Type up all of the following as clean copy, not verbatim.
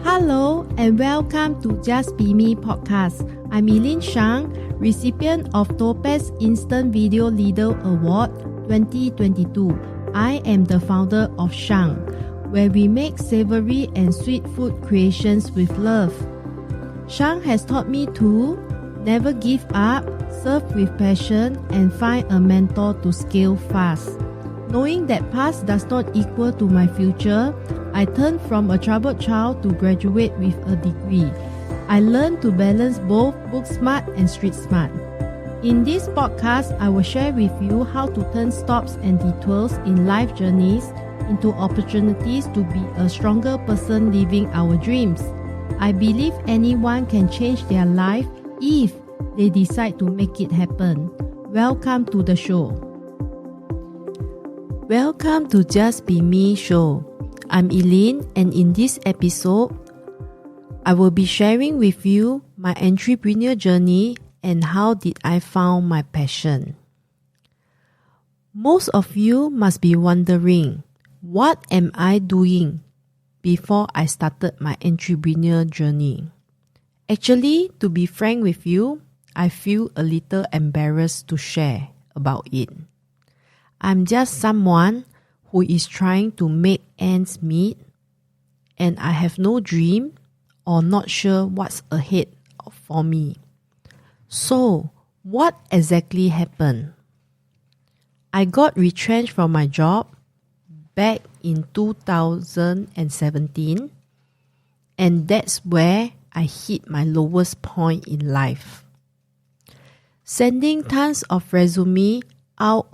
Hello and welcome to Just Be Me podcast. I'm Eileen Shang, recipient of Topaz Instant Video Leader Award 2022. I am the founder of Shang, where we make savory and sweet food creations with love. Shang has taught me to never give up, serve with passion, and find a mentor to scale fast. Knowing that past does not equal to my future, I turned from a troubled child to graduate with a degree. I learned to balance both book smart and street smart. In this podcast, I will share with you how to turn stops and detours in life journeys into opportunities to be a stronger person living our dreams. I believe anyone can change their life if they decide to make it happen. Welcome to the show. Welcome to Just Be Me show. I'm Eileen, and in this episode, I will be sharing with you my entrepreneur journey and how did I found my passion. Most of you must be wondering, what am I doing before I started my entrepreneur journey? Actually, to be frank with you, I feel a little embarrassed to share about it. I'm just someone who is trying to make ends meet, and I have no dream or not sure what's ahead for me. So, what exactly happened? I got retrenched from my job back in 2017, and that's where I hit my lowest point in life. Sending tons of resume out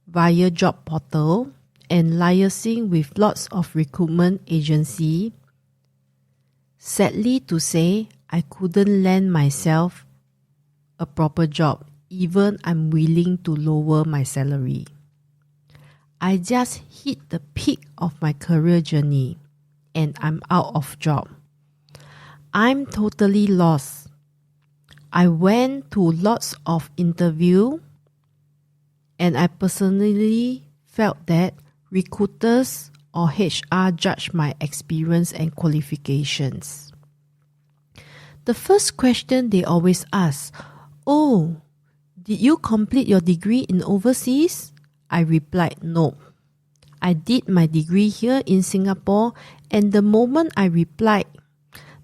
via job portal and liaising with lots of recruitment agency. Sadly to say, I couldn't land myself a proper job, even I'm willing to lower my salary. I just hit the peak of my career journey and I'm out of job. I'm totally lost. I went to lots of interviews and I personally felt that recruiters or HR judge my experience and qualifications. The first question they always ask, "Oh, did you complete your degree in overseas?" I replied, "No. I did my degree here in Singapore," and the moment I replied,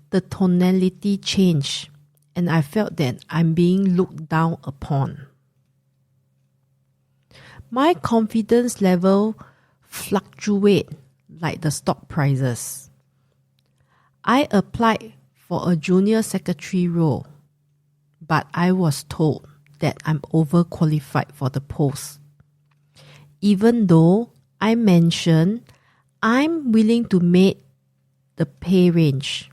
the tonality changed and I felt that I'm being looked down upon. My confidence level fluctuate like the stock prices. I applied for a junior secretary role, but I was told that I'm overqualified for the post. Even though I mentioned I'm willing to meet the pay range,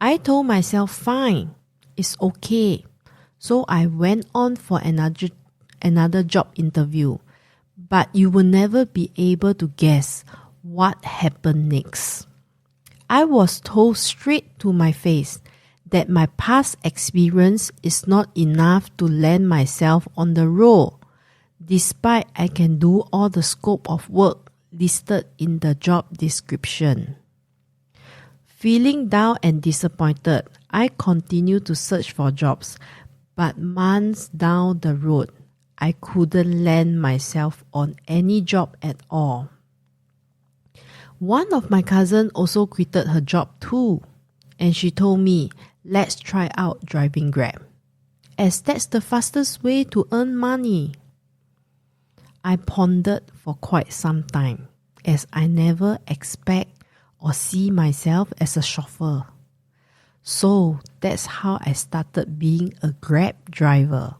I told myself fine, it's okay. So I went on for another job interview. But you will never be able to guess what happened next. I was told straight to my face that my past experience is not enough to land myself on the role, despite I can do all the scope of work listed in the job description. Feeling down and disappointed, I continued to search for jobs, but months down the road, I couldn't land myself on any job at all. One of my cousins also quitted her job too, and she told me, let's try out driving Grab, as that's the fastest way to earn money. I pondered for quite some time, as I never expect or see myself as a chauffeur. So that's how I started being a Grab driver.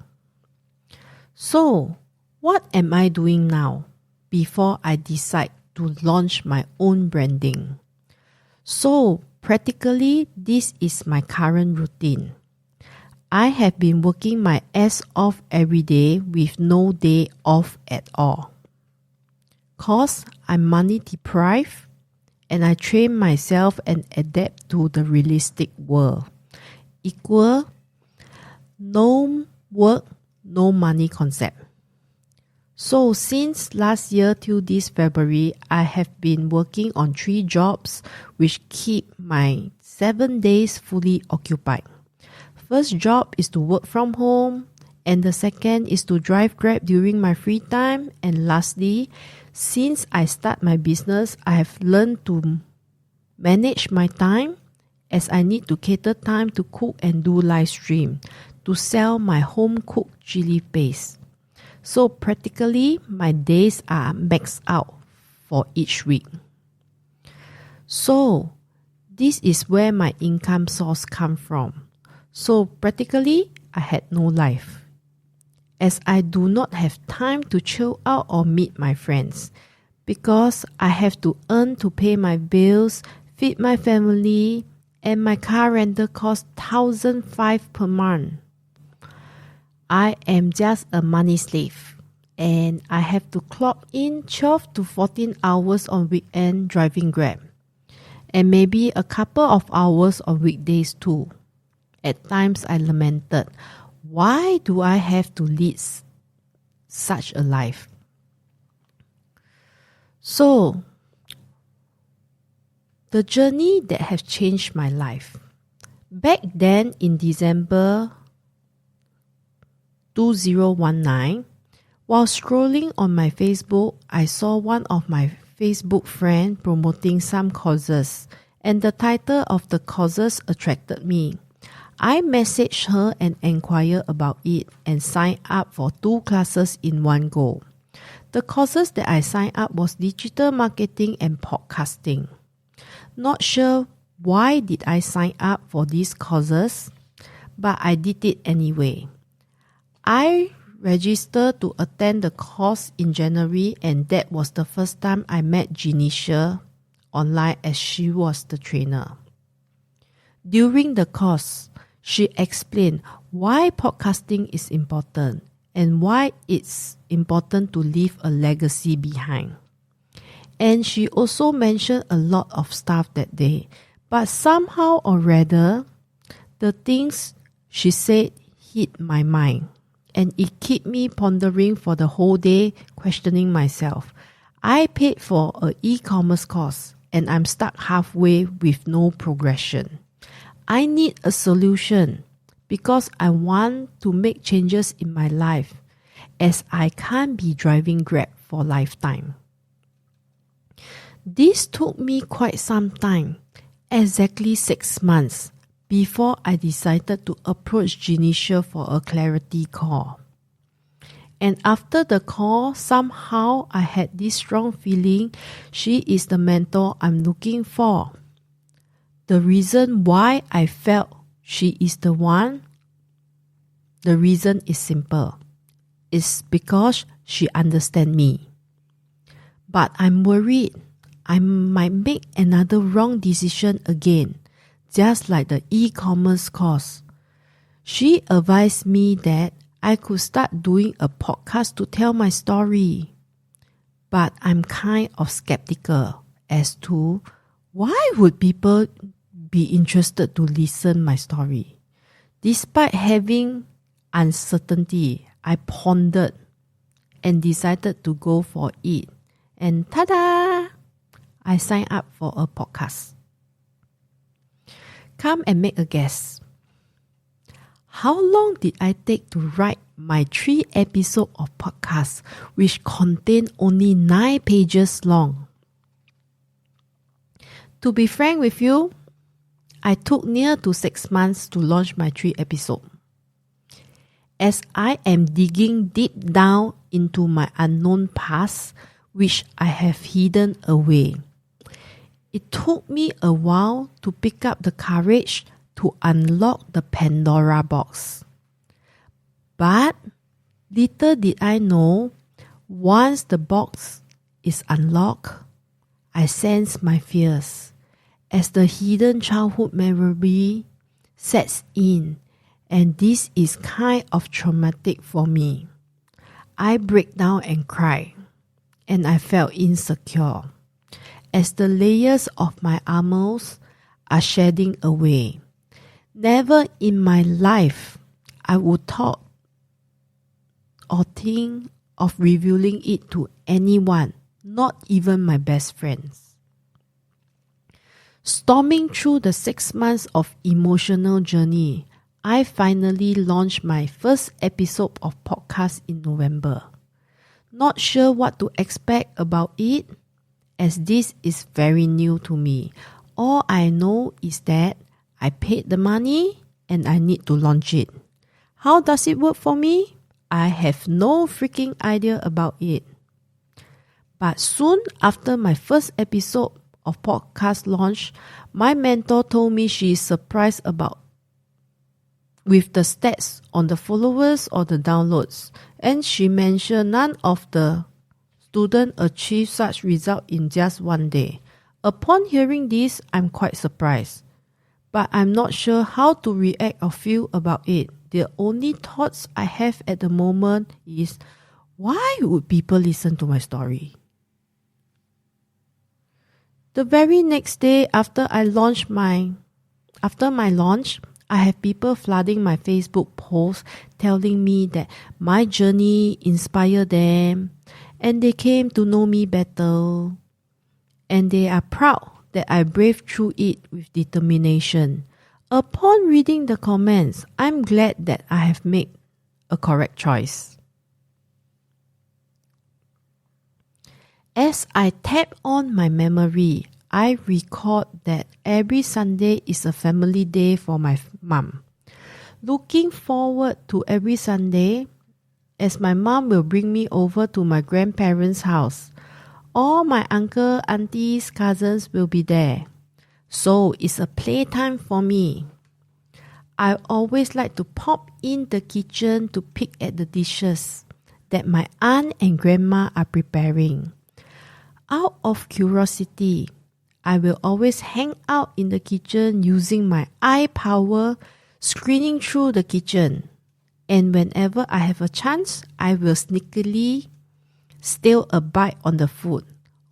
So, what am I doing now before I decide to launch my own branding? So, practically, this is my current routine. I have been working my ass off every day with no day off at all. Cause I'm money deprived and I train myself and adapt to the realistic world. Equal, no work, no money concept. So since last year till this February, I have been working on 3 jobs which keep my 7 days fully occupied. First job is to work from home, and the second is to drive Grab during my free time. And lastly, since I start my business, I have learned to manage my time, as I need to cater time to cook and do live stream to sell my home cooked chili paste. So practically my days are maxed out for each week. So this is where my income source come from. So practically I had no life, as I do not have time to chill out or meet my friends, because I have to earn to pay my bills, feed my family, and my car rental costs $1,500 per month. I am just a money slave, and I have to clock in 12 to 14 hours on weekend driving Grab, and maybe a couple of hours on weekdays too. At times I lamented, why do I have to lead such a life? So, the journey that has changed my life. Back then in December 2019, while scrolling on my Facebook, I saw one of my Facebook friends promoting some courses, and the title of the courses attracted me. I messaged her and inquired about it and signed up for 2 classes in one go. The courses that I signed up was digital marketing and podcasting. Not sure why did I sign up for these courses, but I did it anyway. I registered to attend the course in January, and that was the first time I met Genecia online, as she was the trainer. During the course, she explained why podcasting is important and why it's important to leave a legacy behind. And she also mentioned a lot of stuff that day, but somehow or rather, the things she said hit my mind, and it kept me pondering for the whole day, questioning myself. I paid for an e-commerce course, and I'm stuck halfway with no progression. I need a solution because I want to make changes in my life, as I can't be driving Grab for lifetime. This took me quite some time, exactly 6 months, before I decided to approach Genecia for a clarity call. And after the call, somehow I had this strong feeling she is the mentor I'm looking for. The reason why I felt she is the one, the reason is simple. It's because she understands me. But I'm worried I might make another wrong decision again, just like the e-commerce course. She advised me that I could start doing a podcast to tell my story. But I'm kind of skeptical as to why would people be interested to listen my story. Despite having uncertainty, I pondered and decided to go for it. And ta-da! I signed up for a podcast. Come and make a guess. How long did I take to write my 3 episodes of podcast, which contain only 9 pages long? To be frank with you, I took near to 6 months to launch my 3 episodes. As I am digging deep down into my unknown past, which I have hidden away. It took me a while to pick up the courage to unlock the Pandora box. But little did I know, once the box is unlocked, I sense my fears as the hidden childhood memory sets in, and this is kind of traumatic for me. I break down and cry, and I felt insecure as the layers of my armors are shedding away. Never in my life I would thought or think of revealing it to anyone, not even my best friends. Storming through the 6 months of emotional journey, I finally launched my first episode of podcast in November. Not sure what to expect about it, as this is very new to me. All I know is that I paid the money and I need to launch it. How does it work for me? I have no freaking idea about it. But soon after my first episode of podcast launch, my mentor told me she is surprised with the stats on the followers or the downloads, and she mentioned none of the students achieved such result in just one day. Upon hearing this, I'm quite surprised, but I'm not sure how to react or feel about it. The only thoughts I have at the moment is, why would people listen to my story? The very next day after my launch, I have people flooding my Facebook posts telling me that my journey inspired them and they came to know me better. And they are proud that I braved through it with determination. Upon reading the comments, I'm glad that I have made a correct choice. As I tap on my memory, I recall that every Sunday is a family day for my mom. Looking forward to every Sunday, as my mom will bring me over to my grandparents' house. All my uncle, aunties, cousins will be there. So it's a playtime for me. I always like to pop in the kitchen to pick at the dishes that my aunt and grandma are preparing. Out of curiosity, I will always hang out in the kitchen using my eye power, screening through the kitchen. And whenever I have a chance, I will sneakily steal a bite on the food.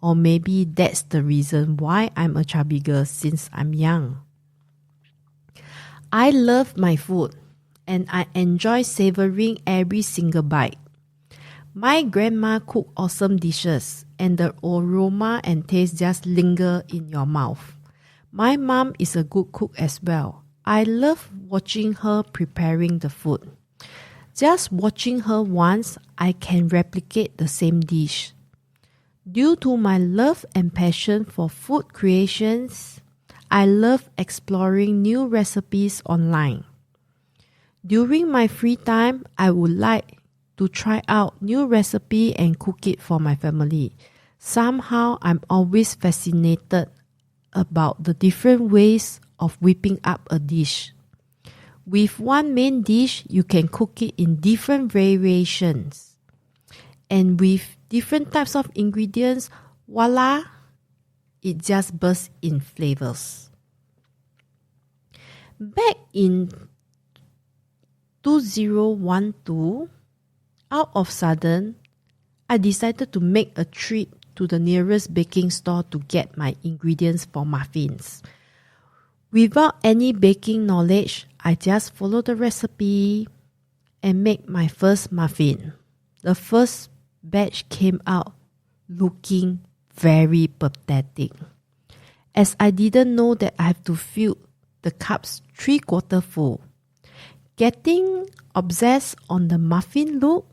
Or maybe that's the reason why I'm a chubby girl since I'm young. I love my food and I enjoy savoring every single bite. My grandma cooked awesome dishes and the aroma and taste just linger in your mouth. My mom is a good cook as well. I love watching her preparing the food. Just watching her once, I can replicate the same dish. Due to my love and passion for food creations, I love exploring new recipes online. During my free time, I would like to try out new recipe and cook it for my family. Somehow, I'm always fascinated about the different ways of whipping up a dish. With one main dish, you can cook it in different variations. And with different types of ingredients, voila, it just bursts in flavors. Back in 2012, out of sudden, I decided to make a trip to the nearest baking store to get my ingredients for muffins. Without any baking knowledge, I just followed the recipe and made my first muffin. The first batch came out looking very pathetic, as I didn't know that I have to fill the cups 3/4 full. Getting obsessed on the muffin look,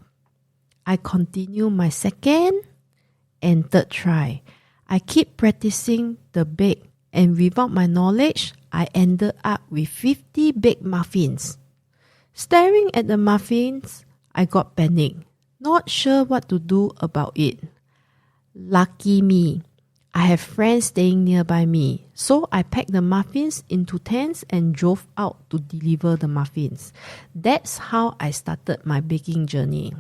I continue my second and third try. I keep practicing the bake, and without my knowledge, I ended up with 50 baked muffins. Staring at the muffins, I got panicked, not sure what to do about it. Lucky me, I have friends staying nearby me, so I packed the muffins into tents and drove out to deliver the muffins. That's how I started my baking journey.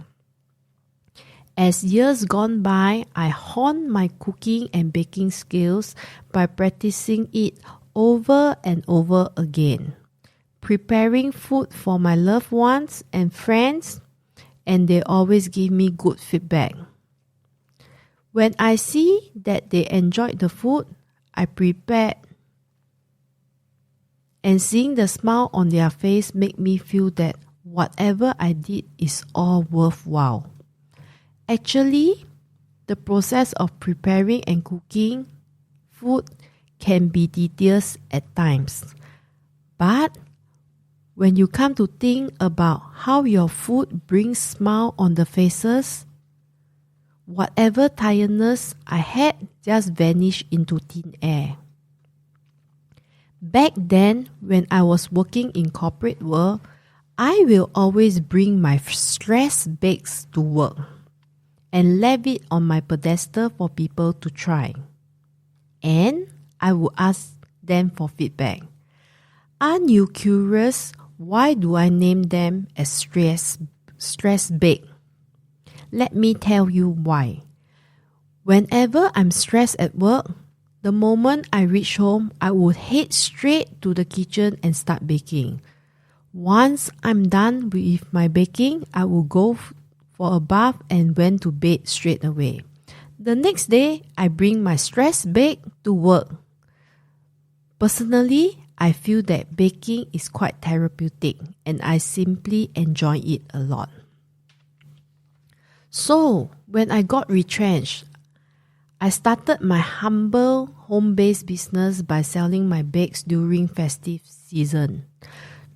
As years gone by, I honed my cooking and baking skills by practicing it over and over again, preparing food for my loved ones and friends, and they always give me good feedback. When I see that they enjoyed the food I prepared, and seeing the smile on their face make me feel that whatever I did is all worthwhile. Actually, the process of preparing and cooking food can be tedious at times. But when you come to think about how your food brings smile on the faces, whatever tiredness I had just vanished into thin air. Back then, when I was working in corporate world, I will always bring my stress bakes to work and leave it on my pedestal for people to try. And I would ask them for feedback. Aren't you curious why do I name them as stress bake? Let me tell you why. Whenever I'm stressed at work, the moment I reach home, I would head straight to the kitchen and start baking. Once I'm done with my baking, I will go for a bath and went to bed straight away. The next day, I bring my stress bake to work. Personally, I feel that baking is quite therapeutic and I simply enjoy it a lot. So, when I got retrenched, I started my humble home-based business by selling my bakes during festive season.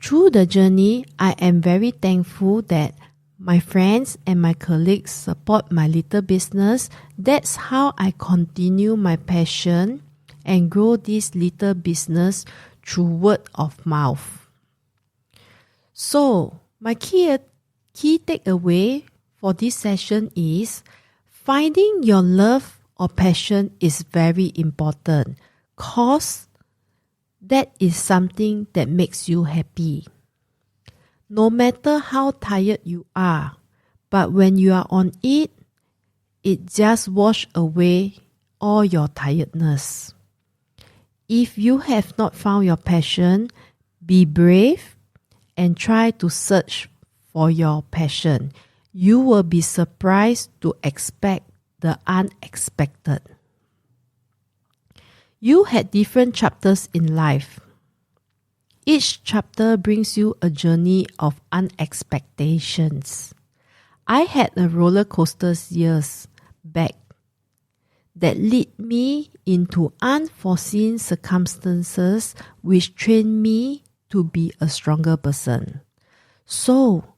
Through the journey, I am very thankful that my friends and my colleagues support my little business. That's how I continue my passion and grow this little business through word of mouth. So, my key takeaway for this session is finding your love or passion is very important because that is something that makes you happy. No matter how tired you are, but when you are on it, it just washes away all your tiredness. If you have not found your passion, be brave and try to search for your passion. You will be surprised to expect the unexpected. You had different chapters in life. Each chapter brings you a journey of unexpectations. I had a roller coaster years back that lead me into unforeseen circumstances which trained me to be a stronger person. So,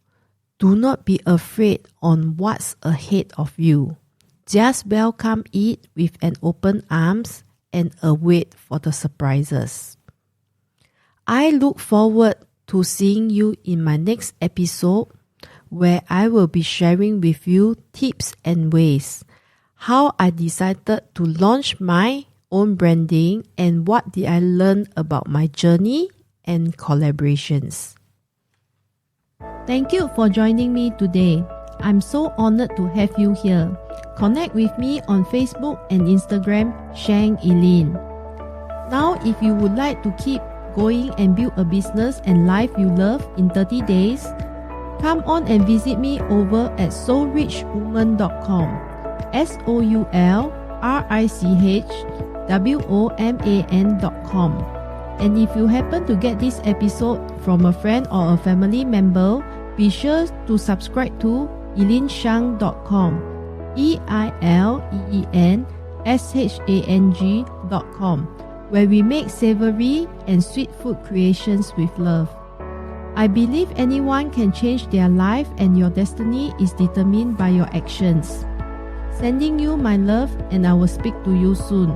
do not be afraid on what's ahead of you. Just welcome it with an open arms and await for the surprises. I look forward to seeing you in my next episode where I will be sharing with you tips and ways how I decided to launch my own branding and what did I learn about my journey and collaborations. Thank you for joining me today. I'm so honored to have you here. Connect with me on Facebook and Instagram, Shang Eileen. Now, if you would like to keep going and build a business and life you love in 30 days, come on and visit me over at soulrichwoman.com. soulrichwoman.com. And if you happen to get this episode from a friend or a family member, be sure to subscribe to EileenShang.com. EileenShang.com, where we make savory and sweet food creations with love. I believe anyone can change their life and your destiny is determined by your actions. Sending you my love and I will speak to you soon.